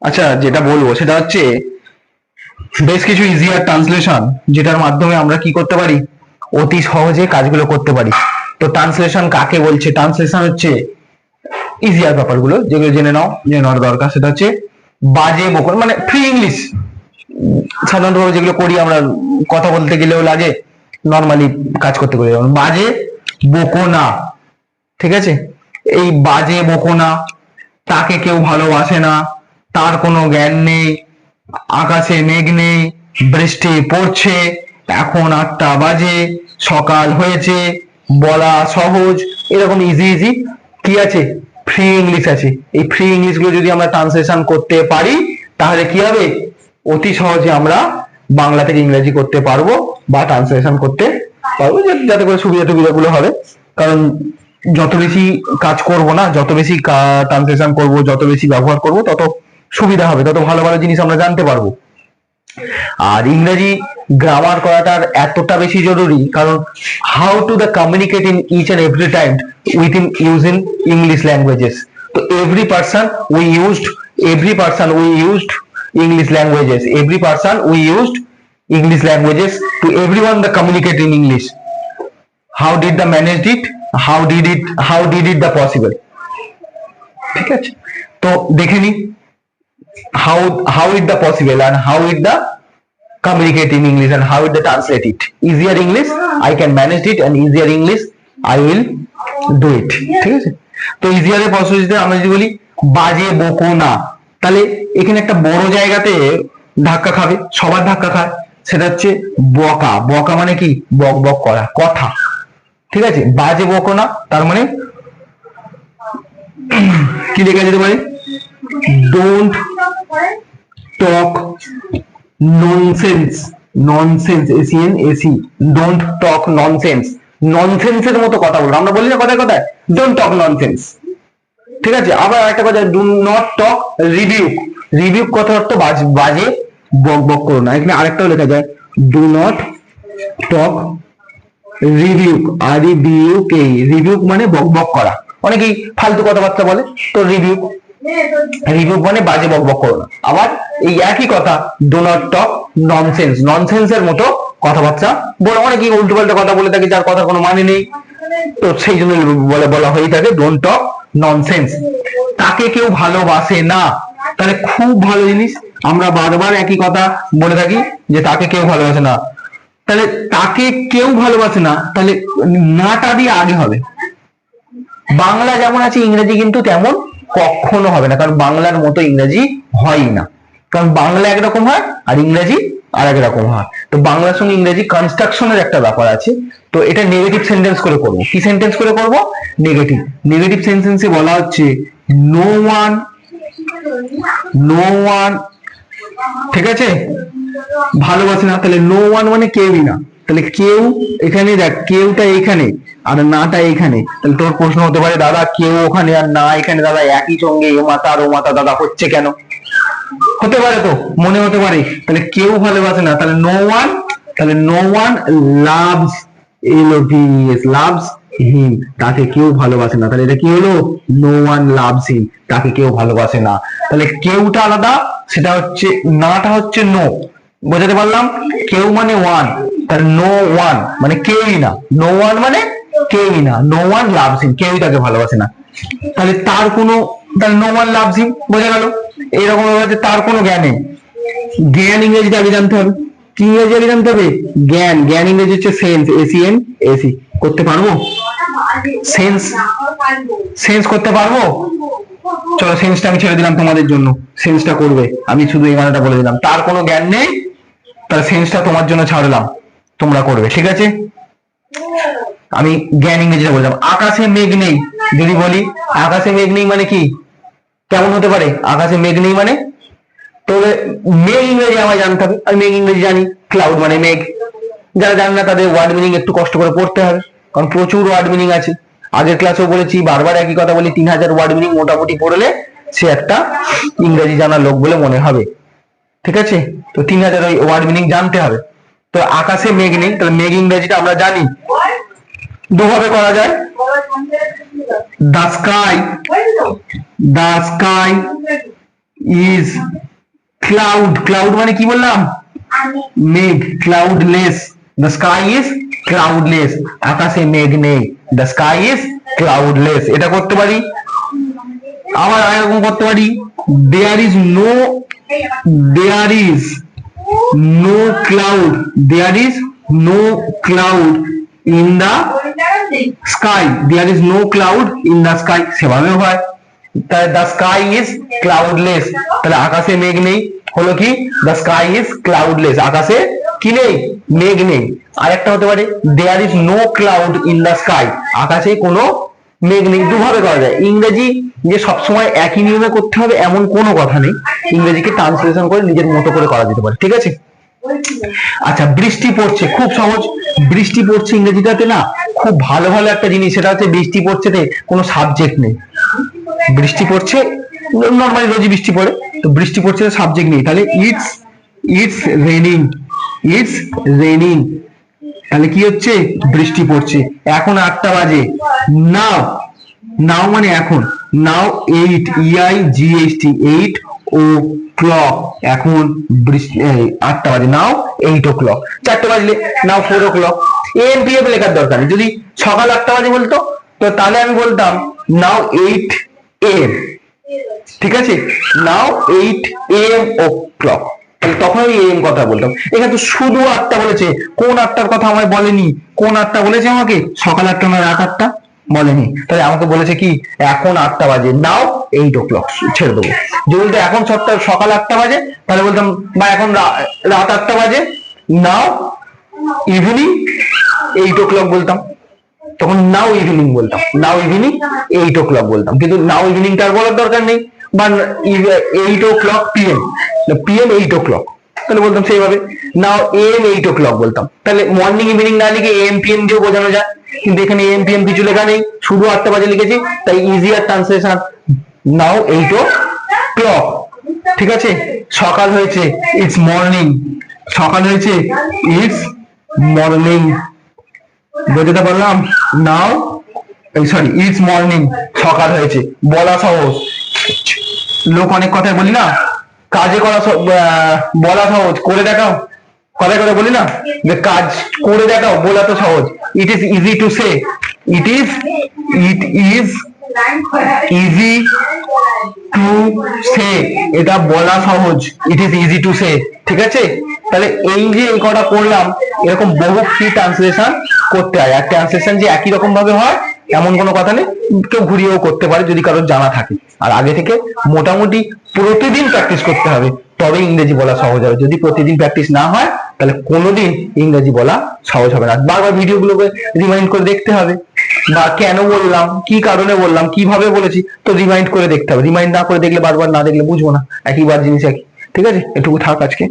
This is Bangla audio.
আচ্ছা, যেটা বলবো সেটা হচ্ছে বেশ কিছু ইজিয়ার ট্রান্সলেশন, যেটার মাধ্যমে আমরা কি করতে পারি, অতি সহজে কাজগুলো করতে পারি। তো ট্রান্সলেশন কাকে বলছে? ট্রান্সলেশন হচ্ছে ইজিয়ার ব্যাপারগুলো যেগুলো জেনে নেওয়ার দরকার, সেটা হচ্ছে বাজে বকুন মানে ফ্রি ইংলিশ। সাধারণতভাবে যেগুলো করি আমরা, কথা বলতে গেলেও লাগে, নর্মালি কাজ করতে গেলেও, বাজে বকো না। ঠিক আছে, এই বাজে বকো না, তাকে কেউ ভালোবাসে না, তার কোনো জ্ঞান নেই, আকাশে মেঘ নেই, বৃষ্টি পড়ছে, এখন 8টা বাজে, সকাল হয়েছে, বলা সহজ, এরকম ইজি ইজি কি আছে, ফ্রি ইংলিশ আছে। এই ফ্রি ইংলিশ গুলো যদি আমরা ট্রান্সলেশন করতে পারি, তাহলে কি হবে, অতি সহজে আমরা বাংলা থেকে ইংরেজি করতে পারবো বা ট্রান্সলেশন করতে পারবো, যাতে করে সুবিধা টুবিধা গুলো হবে। কারণ যত বেশি কাজ করব না, যত বেশি ট্রান্সলেশন করব, যত বেশি ব্যবহার করব, তত সুবিধা হবে, তত ভালো ভালো জিনিস আমরা জানতে পারবো। আর ইংরেজি গ্রামার করাটার এতটা বেশি জরুরি, কারণ how to the communicate in each and every time within using English languages. তো every person we used English languages, every person we used English languages to everyone the communicate in English. How did the managed it? How did it the possible? ঠিক আছে, তো দেখে নি how it the possible and how it the communicate in English and how it the translate it. Easier English I can manage it and easier English I will do it. ঠিক আছে, তো ইজিয়ারের পদ্ধতিতে আমরা যদি বলি বাজে বকো না, তাহলে এখানে একটা বড় জায়গাতে ধাক্কা খাবে, সবার ধাক্কা খায়, সেটা হচ্ছে বকা। বকা মানে কি, বক বক করা, কথা। ঠিক আছে, বাজে বকো না তার মানে কি লেখা যেতে পারে, ডোন্ট টক ননসেন্স। ননসেন্স, এসিএনএসি, ডোন্ট টক ননসেন্স। ননসেন্সের মতো কথা বলবো, আমরা বলি না কথায় কথায়, ডোন্ট টক ননসেন্স। ঠিক আছে, আবার একটা কথা, do not talk rebuke. Rebuke কথা অর্থ বাজে বক বক করো না। এখানে আরেকটাও লেখা যায়, ডু নট টক রিভিউক, আর রিভিউকে, রিভিউক মানে বক বক করা, অনেকেই ফালতু কথাবার্তা বলে, তো রিভিউক, রিভিউক মানে বাজে বক বক করো না। আবার এই একই কথা, ডু নট টক ননসেন্স, ননসেন্সের মতো কথাবার্তা বলে, অনেকেই উল্টো পাল্টা কথা বলে থাকে যার কথা কোনো মানে নেই, তো সেই জন্য বলা হয়ে থাকে ডোন্ট টক ননসেন্স। তাকে কেউ ভালোবাসে না, তাহলে খুব ভালো জিনিস, আমরা বারবার একই কথা বলে থাকি যে তাকে কেউ ভালোবাসে না, তাহলে তাকে কেউ ভালোবাসে না, তাহলে নাটা দিয়ে আগে হবে। বাংলা যেমন আছে ইংরেজি কিন্তু তেমন কখনো হবে না, কারণ বাংলার মতো ইংরেজি হয় না, কারণ বাংলা একরকম হয় আর ইংরেজি আর এক রকম হয়। তো বাংলার সঙ্গে ইংরেজি কনস্ট্রাকশনের একটা ব্যাপার আছে, তো এটা নেগেটিভ সেন্টেন্স করে করব। কি সেন্টেন্স করে করব? নেগেটিভ। নেগেটিভ সেন্টেন্সে বলা হচ্ছে নো ওয়ান, নো ওয়ান, ঠিক আছে, ভালোবাসে না, তাহলে নো ওয়ান মানে কেউই না, তাহলে কেউ, এখানে দেখ কেউটা এখানে আর নাটা এখানে, তাহলে তোর প্রশ্ন হতে পারে দাদা কেউ ওখানে আর না এখানে, দাদা একই সঙ্গে এ মাতা আর ও মাতা দাদা হচ্ছে কেন? হতে পারে, তো মনে হতে পারে, তাহলে কেউ ভালোবাসে না, তাহলে নো ওয়ান, তাহলে no one loves, loves him, তাকে কেউ ভালোবাসে না, তাহলে এটা কি হলো, নো ওয়ান লাভস হিম, তাকে কেউ ভালোবাসে না। তাহলে কেউটা আলাদা, সেটা হচ্ছে, নাটা হচ্ছে নো, বোঝাতে পারলাম? কেউ মানে ওয়ান, তাহলে নো ওয়ান মানে কেউই না, নো ওয়ান মানে কেউই না, নো ওয়ান লাভস হিম, কেউই তাকে ভালোবাসে না। তাহলে তার কোনো, তাহলে নো ওয়ান লাভস হিম, বোঝা গেল? এইরকম ভাবে তার কোনো জ্ঞান নেই। জ্ঞান ইংরেজিতে আগে জানতে হবে, কি ইংরেজি আগে জানতে হবে? জ্ঞান। জ্ঞান ইংরেজি হচ্ছে সেন্স, এসিএন এসি। করতে পারবো? সেন্স, সেন্স করতে পারবো? চলো সেন্সটা আমি ছেড়ে দিলাম তোমাদের জন্য, সেন্সটা করবে, আমি শুধু এই মানেটা বলে দিলাম, তার কোনো জ্ঞান নেই, তার সেন্সটা তোমার জন্য ছাড়লাম, তোমরা করবে, ঠিক আছে? আমি জ্ঞান ইংরেজিটা বললাম। আকাশে মেঘ নেই, যদি বলি আকাশে মেঘ নেই মানে কি, কেমন হতে পারে? আকাশে মেঘ নেই মানে, তবে মেঘ ইংরেজি আমায় জানতে হবে, আমি মেঘ ইংরেজি জানি, ক্লাউড মানে মেঘ। যারা জানে না তাদের ওয়ার্ড মিনিং একটু কষ্ট করে পড়তে হবে, কারণ প্রচুর ওয়ার্ড মিনিং আছে। আগের ক্লাসেও বলেছি, বারবার একই কথা বলি, 3000 ওয়ার্ড মিনিং মোটামুটি পড়লে সে একটা ইংরেজি জানা লোক বলে মনে হবে, ঠিক আছে? তো 3000 ওয়ার্ড মিনিং জানতে হবে। তো আকাশে মেঘ নেই, তাহলে মেঘ ইংরেজিটা আমরা জানি, দুভাবে করা যায়। The sky, the sky is cloud, cloud মানে কি বললাম, মেঘ, ক্লাউডলেস, দ্য স্কাই ইজ ক্লাউডলেস, আকাশে মেঘ নেই, দ্য স্কাই ইজ ক্লাউডলেস। এটা করতে পারি। আবার এরকম করতে পারি, there is no, there is no cloud, there is no cloud in the sky, there is no cloud in the sky, সেভাবেও হয়। তাহলে দ্য স্কাই ইজ ক্লাউডলেস, তাহলে আকাশে মেঘ নেই, হলো কি দ্য স্কাই ইজ ক্লাউডলেস, আকাশে কি নেই, মেঘ নেই। আরেকটা হতে পারে there is no cloud in the sky, আকাশে কোনো মেঘ নেই। দুভাবে করা যায়। ইংরেজি যে সবসময় একই নিয়মে করতে হবে এমন কোনো কথা নেই, ইংরেজিকে ট্রান্সলেশন করে নিজের মতো করে করা যেতে পারে, ঠিক আছে। আচ্ছা, বৃষ্টি পড়ছে, খুব সহজ। বৃষ্টি পড়ছে ইংরেজিটাতে না খুব ভালো ভালো একটা জিনিস, সেটা হচ্ছে বৃষ্টি পড়ছেতে কোনো সাবজেক্ট নেই। বৃষ্টি পড়ছে নর্মালি রোজই বৃষ্টি পড়ে, তো বৃষ্টি পড়ছে সাবজেক্ট নেই, তাহলে it's it's raining, it's raining, তাহলে কি হচ্ছে বৃষ্টি পড়ছে। এখন 8টা বাজে, নাও, নাও মানে এখন, নাও 8 EIGHT 8 ও ক্লক, এখন বৃষ্টি 8টা বাজে, নাও 8 o'clock। 4টে বাজলে নাও 4 o'clock। AM PM লেখার দরকার নেই, যদি সকাল 8টা বাজে বলতো তো তাহলে আমি বলতাম নাও 8 AM, ঠিক আছে, নাও 8 AM o'clock, তখন আমি AM কথা বলতাম। এখানে তো শুধু 8টা বলেছে, কোন 8টার কথা আমায় বলেনি, কোন 8টা বলেছে আমাকে, সকাল 8টা না রাত 8টা বলেনি, তাহলে আমাকে বলেছে কি এখন 8টা বাজে, নাও 8 o'clock, ছেড়ে দেবো। যদি বলতো এখন সকাল 8টা বাজে তাহলে বলতাম বা এখন রাত 8টা বাজে, নাও ইভিনিং 8 o'clock বলতাম, তখন নাও ইভিনিং বলতাম, নাও ইভিনিং 8 o'clock বলতাম। কিন্তু নাও ইভিনিংটা আর বলার দরকার নেই, বা 8 o'clock PM, PM 8 o'clock, তাহলে বলতাম সেইভাবে নাও AM 8 o'clock বলতাম। তাহলে মর্নিং ইভিনিং না লিখে AM PM দিয়েও বোঝানো যায়, কিন্তু এখানে AM PM কিছু লেখা নেই, শুধু 8টা বাজে লিখেছি, তাই ইজিয়ার ট্রান্সলেশন নাও 8 o'clock, ঠিক আছে। সকাল হয়েছে, ইটস মর্নিং, সকাল হয়েছে, ইটস মর্নিং, বুঝতে পারলাম। নাও সরি ইটস মর্নিং, সকাল হয়েছে, বলা সহজ। লোক অনেক কথাই বলি না, কাজে করা বলা সহজ, করে দেখাও, কথায় কথা বলি না যে কাজ করে দেখাও, বলা তো সহজ। It is easy to say, it is easy to say, এটা বলা সহজ, it is easy to say, ঠিক আছে। তাহলে এই যে এই কটা করলাম, এরকম বহু ফ্রি ট্রান্সলেশন করতে হয়। আর ট্রান্সলেশন যে একই রকম ভাবে হয় এমন কোনো কথা নেই, কেউ ঘুরিয়েও করতে পারে যদি কারোর জানা থাকে। আর আগে থেকে মোটামুটি প্রতিদিন প্র্যাকটিস করতে হবে, তবে ইংরেজি বলা সহজ হবে। যদি প্রতিদিন প্র্যাকটিস না হয় তাহলে কোনোদিন ইংরেজি বলা সহজ হবে না। বারবার ভিডিওগুলোকে রিমাইন্ড করে দেখতে হবে, বা কেন বললাম, কি কারণে বললাম, কিভাবে বলেছি, তো রিমাইন্ড করে দেখতে হবে। রিমাইন্ড না করে দেখলে, বারবার না দেখলে বুঝবো না, একইবার জিনিস একই, ঠিক আছে। এটুকু থাক আজকে।